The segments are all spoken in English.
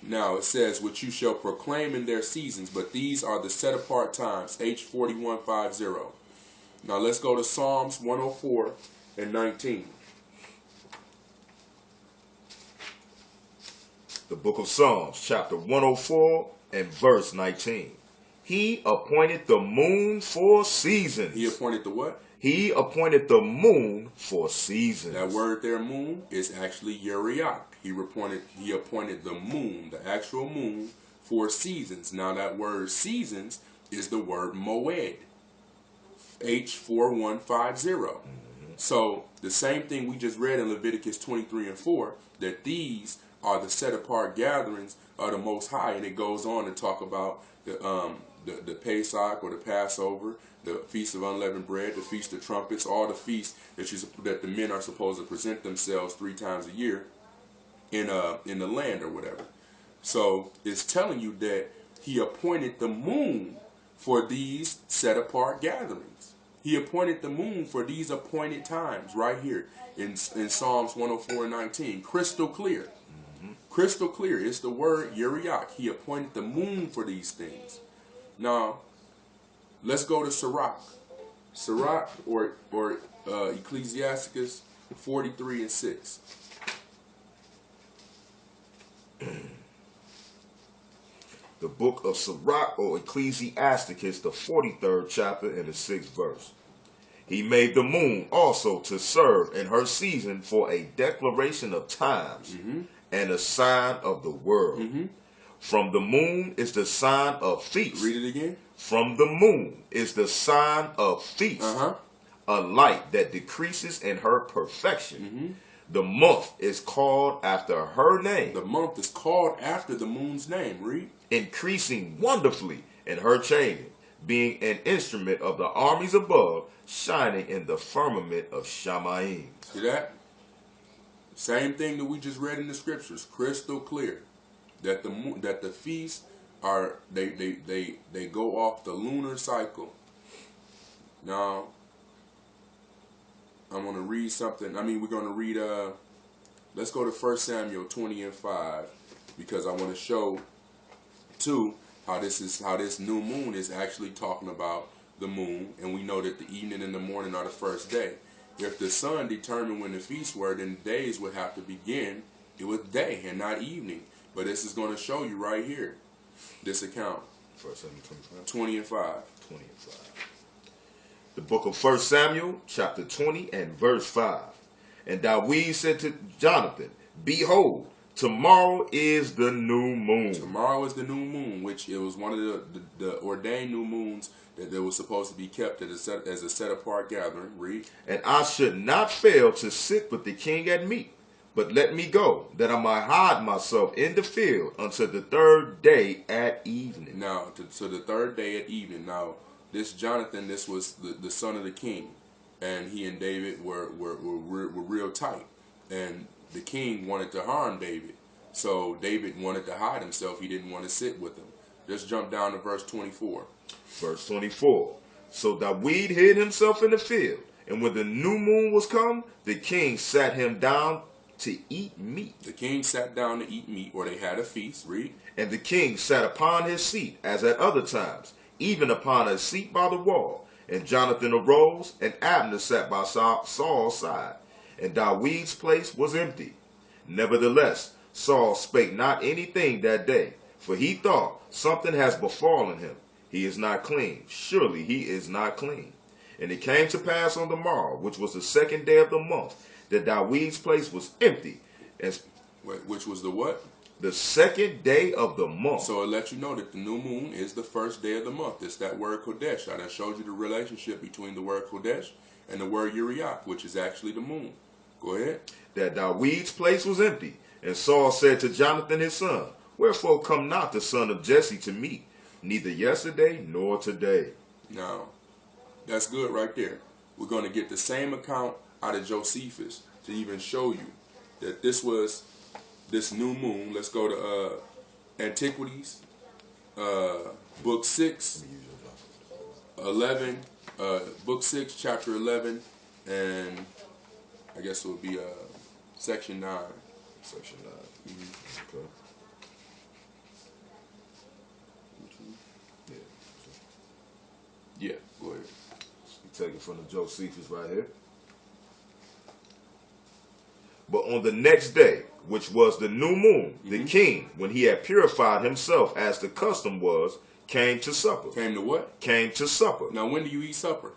Now it says, which you shall proclaim in their seasons, but these are the set apart times, H4150. Now let's go to Psalms 104 and 19. The book of Psalms, chapter 104 and verse 19. He appointed the moon for seasons. He appointed the what? He appointed the moon for seasons. That word there, moon, is actually Uriach. He appointed the moon, the actual moon, for seasons. Now that word seasons is the word moed, H4150. So the same thing we just read in Leviticus 23 and 4, that these are the set apart gatherings of the Most High, and it goes on to talk about the Pesach or the Passover, the Feast of Unleavened Bread, the Feast of Trumpets, all the feasts that the men are supposed to present themselves 3 times a year in the land or whatever. So it's telling you that he appointed the moon for these set apart gatherings. He appointed the moon for these appointed times right here in Psalms 104 and 19. Crystal clear. Crystal clear. It's the word Uriach. He appointed the moon for these things. Now, let's go to Sirach. Sirach or Ecclesiasticus 43 and 6. The book of Sirach or Ecclesiasticus, the 43rd chapter and the 6th verse. He made the moon also to serve in her season for a declaration of times and a sign of the world. From the moon is the sign of feast. Read it again. From the moon is the sign of feast, a light that decreases in her perfection. The month is called after her name. The month is called after the moon's name. Read. Increasing wonderfully in her changing, being an instrument of the armies above, shining in the firmament of Shamayim. See that? Same thing that we just read in the scriptures, crystal clear, that the feasts are they go off the lunar cycle. Now, I'm going to read something. We're going to read. Let's go to 1 Samuel 20 and 5, because I want to show too how this new moon is actually talking about the moon, and we know that the evening and the morning are the first day. If the sun determined when the feasts were, then the days would have to begin. It was day and not evening. But this is going to show you right here, this account. 1 Samuel 20 and 5. 20 and 5. The book of 1 Samuel, chapter 20 and verse 5. And David said to Jonathan, behold, tomorrow is the new moon. Tomorrow is the new moon, which it was one of the ordained new moons that was supposed to be kept as a set apart gathering. Read. And I should not fail to sit with the king at meat, but let me go, that I might hide myself in the field until the 3rd day at evening. Now, to the 3rd day at evening. Now, this Jonathan, this was the son of the king, and he and David were real tight, and the king wanted to harm David, so David wanted to hide himself. He didn't want to sit with him. Just jump down to verse 24. Verse 24. So David hid himself in the field, and when the new moon was come, the king sat him down to eat meat. The king sat down to eat meat, or they had a feast. Read. And the king sat upon his seat, as at other times, even upon a seat by the wall. And Jonathan arose, and Abner sat by Saul's side. And David's place was empty. Nevertheless, Saul spake not anything that day, for he thought, something has befallen him. He is not clean. Surely he is not clean. And it came to pass on the morrow, which was the 2nd day of the month, that David's place was empty. Which was the what? The 2nd day of the month. So it lets you know that the new moon is the 1st day of the month. It's that word Kodesh. I done showed you the relationship between the word Kodesh and the word Uriach, which is actually the moon. Go ahead. That David's place was empty. And Saul said to Jonathan his son, wherefore come not the son of Jesse to meet, neither yesterday nor today? Now, that's good right there. We're going to get the same account out of Josephus to even show you that this was this new moon. Let's go to Antiquities, book 6, 11, book 6, chapter 11, and I guess it would be section 9. Section 9. Okay. Take it from the Josephus right here. But on the next day, which was the new moon, the king, when he had purified himself as the custom was, came to supper. Came to what? Came to supper. Now, when do you eat supper?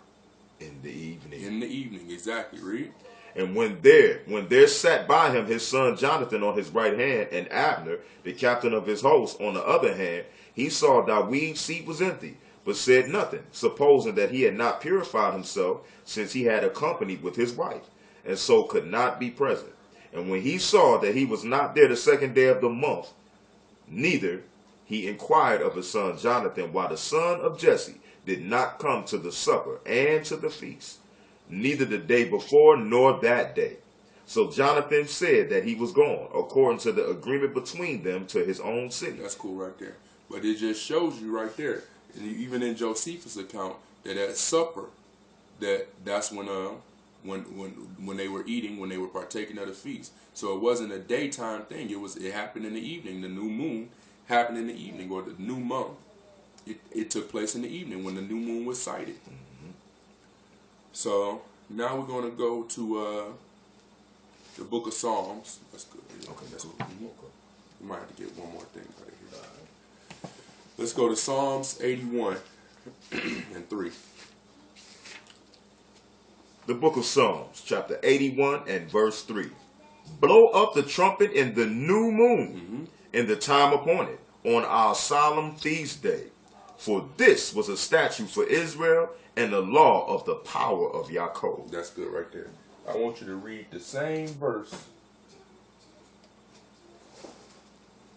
In the evening. In the evening, exactly. Read. And when there sat by him his son Jonathan on his right hand, and Abner, the captain of his host, on the other hand, he saw David's seat was empty, but said nothing, supposing that he had not purified himself, since he had accompanied with his wife, and so could not be present. And when he saw that he was not there the second day of the month, neither he inquired of his son Jonathan why the son of Jesse did not come to the supper and to the feast, neither the day before nor that day. So Jonathan said that he was gone, according to the agreement between them, to his own city. That's cool right there. But it just shows you right there, and even in Josephus' account, that at supper, that's when they were eating, when they were partaking of the feast. So it wasn't a daytime thing. It happened in the evening. The new moon happened in the evening, or the new month. It took place in the evening when the new moon was sighted. So now we're going to go to the book of Psalms. That's good. Okay, that's cool. We might have to get one more thing right here. Let's go to Psalms 81 and 3. The book of Psalms, chapter 81 and verse 3. Blow up the trumpet in the new moon, in the time appointed, on our solemn feast day. For this was a statute for Israel and the law of the power of Yaakov. That's good right there. I want you to read the same verse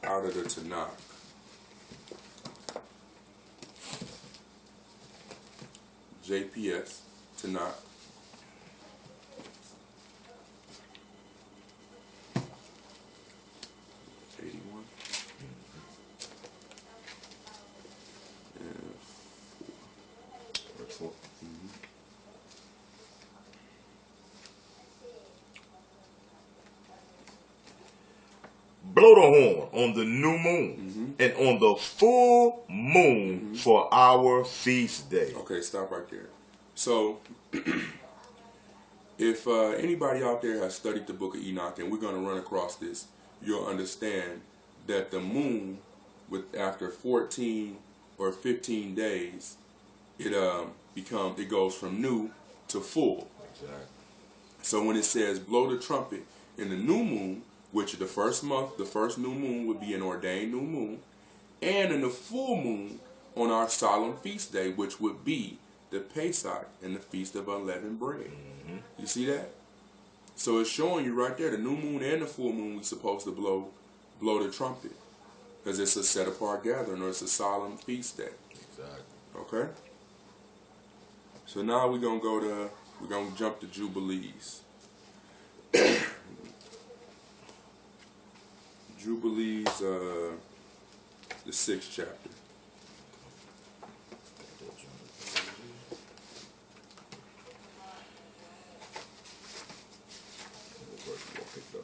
out of the Tanakh. JPS, Tanakh. Blow the horn on the new moon and on the full moon for our feast day. Okay, stop right there. So, if anybody out there has studied the book of Enoch, and we're going to run across this, you'll understand that the moon, after 14 or 15 days, it goes from new to full. Exactly. So when it says blow the trumpet in the new moon, which the first month, the first new moon would be an ordained new moon, and in the full moon on our solemn feast day, which would be the Pesach and the Feast of Unleavened Bread. You see that? So it's showing you right there, the new moon and the full moon, we're supposed to blow the trumpet, because it's a set apart gathering, or it's a solemn feast day. Exactly. Okay? So now we're gonna jump to Jubilees. Jubilees, the 6th chapter.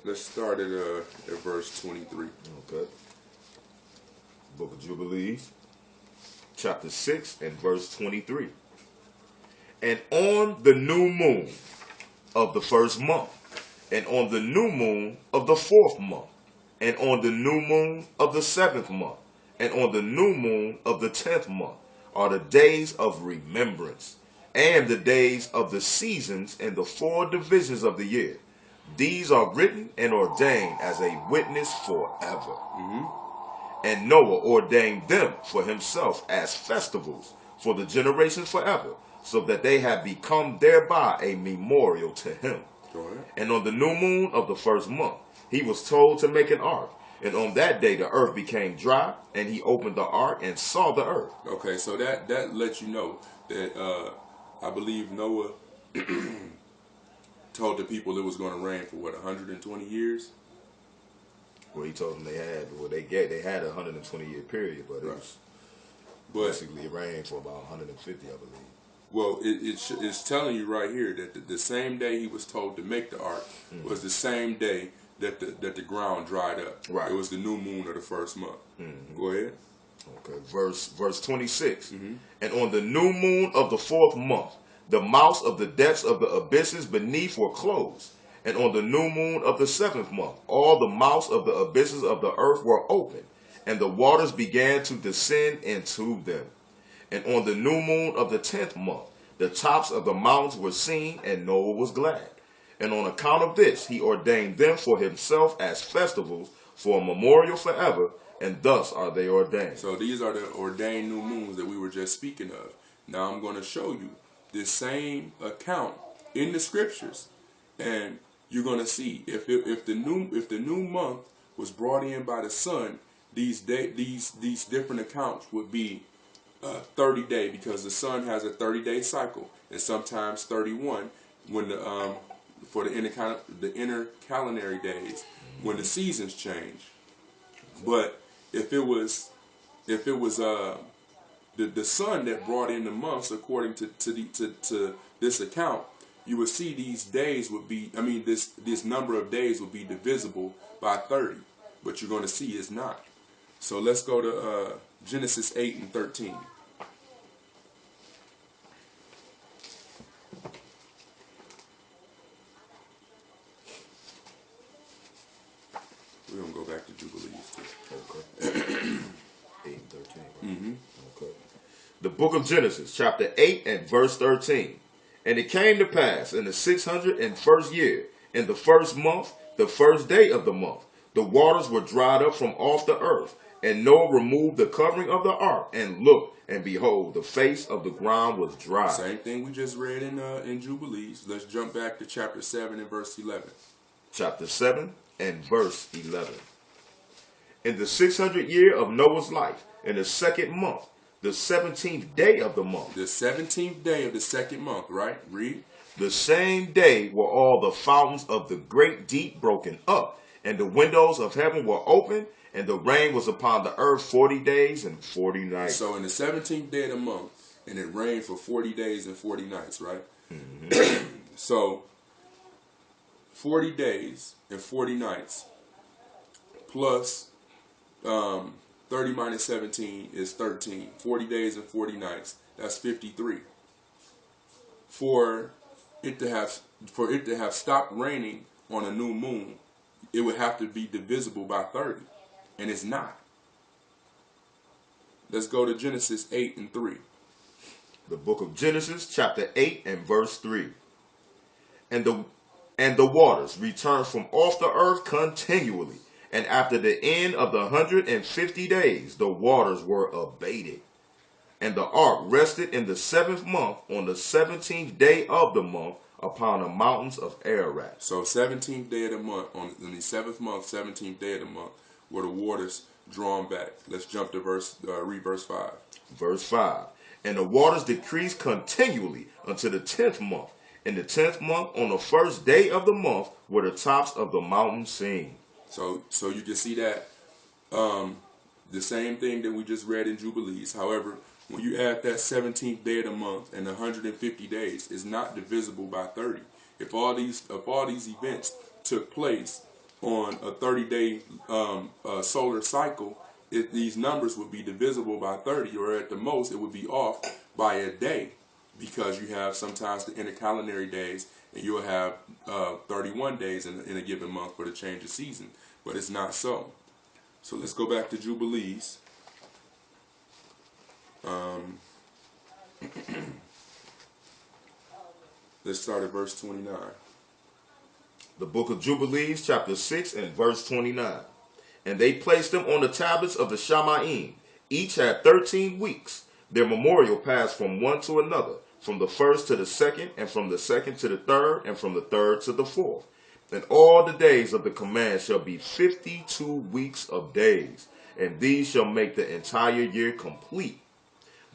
Let's start at verse 23. Okay. Book of Jubilees, chapter 6 and verse 23. And on the new moon of the first month, and on the new moon of the fourth month, and on the new moon of the seventh month, and on the new moon of the 10th month, are the days of remembrance, and the days of the seasons in the 4 divisions of the year. These are written and ordained as a witness forever. And Noah ordained them for himself as festivals for the generations forever, so that they have become thereby a memorial to him. Go ahead. And on the new moon of the first month, he was told to make an ark. And on that day, the earth became dry, and he opened the ark and saw the earth. Okay, so that lets you know that I believe Noah told the people it was going to rain for 120 years. Well, he told them they had a 120-year period, but it was basically it rained for about 150, I believe. Well, it's telling you right here that the same day he was told to make the ark was the same day that the ground dried up. Right. It was the new moon of the first month. Go ahead. Okay, verse 26. And on the new moon of the fourth month, The mouths of the depths of the abysses beneath were closed. And on the new moon of the 7th month, all the mouths of the abysses of the earth were opened, and the waters began to descend into them. And on the new moon of the 10th month, the tops of the mountains were seen, and Noah was glad. And on account of this, he ordained them for himself as festivals for a memorial forever, and thus are they ordained. So these are the ordained new moons that we were just speaking of. Now I'm going to show you this same account in the scriptures, and you're going to see if the new month was brought in by the sun, these different accounts would be 30-day, because the sun has a 30-day cycle, and sometimes 31 when the for the intercalendary days when the seasons change. But if it was the sun that brought in the months, according to this account, you would see these days would be, this number of days would be divisible by 30, but you're going to see it's not. So let's go to Genesis 8 and 13. We're going to go back to Jubilees too. Okay. 8 and 13. Right? Mm-hmm. Okay. The book of Genesis, chapter 8 and verse 13. And it came to pass in the 601st year, in the first month, the first day of the month, the waters were dried up from off the earth. And Noah removed the covering of the ark, and looked, and behold, the face of the ground was dry. Same thing we just read in Jubilees. Let's jump back to chapter 7 and verse 11. Chapter 7 and verse 11. In the 600th year of Noah's life, in the second month, the 17th day of the month. The 17th day of the second month, right? Read. The same day were all the fountains of the great deep broken up, and the windows of heaven were opened, and the rain was upon the earth 40 days and 40 nights. So in the 17th day of the month, and it rained for 40 days and 40 nights, right? Mm-hmm. So 40 days and 40 nights plus 30 minus 17 is 13. 40 days and 40 nights, that's 53. For it to have stopped raining on a new moon, it would have to be divisible by 30, and it's not. Let's go to Genesis 8 and 3. The book of Genesis, chapter 8 and verse 3. And the waters returned from off the earth continually, and after the end of the 150 days, the waters were abated. And the ark rested in the 7th month, on the 17th day of the month, upon the mountains of Ararat. So 17th day of the month, on the 7th month, 17th day of the month, were the waters drawn back. Let's jump to read verse 5. Verse 5. And the waters decreased continually until the 10th month. In the 10th month, on the first day of the month, were the tops of the mountains seen. So you can see that the same thing that we just read in Jubilees. However, when you add that 17th day of the month and 150 days, it's not divisible by 30. If all these events took place on a 30-day solar cycle, these numbers would be divisible by 30, or at the most, it would be off by a day, because you have sometimes the intercalendary days, and you'll have 31 days in a given month for the change of season. But it's not so. So let's go back to Jubilees. Let's start at verse 29. The book of Jubilees, chapter 6 and verse 29. And they placed them on the tablets of the Shamaim. Each had 13 weeks. Their memorial passed from one to another, from the first to the second, and from the second to the third, and from the third to the fourth. And all the days of the command shall be 52 weeks of days, and these shall make the entire year complete.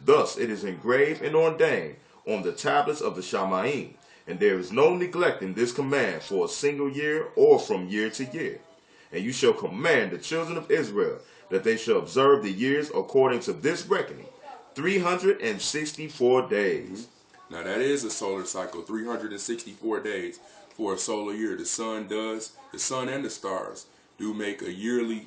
Thus it is engraved and ordained on the tablets of the Shamaim, and there is no neglecting this command for a single year or from year to year. And you shall command the children of Israel that they shall observe the years according to this reckoning, 364 days. Now that is a solar cycle, 364 days for a solar year. The sun and the stars do make a yearly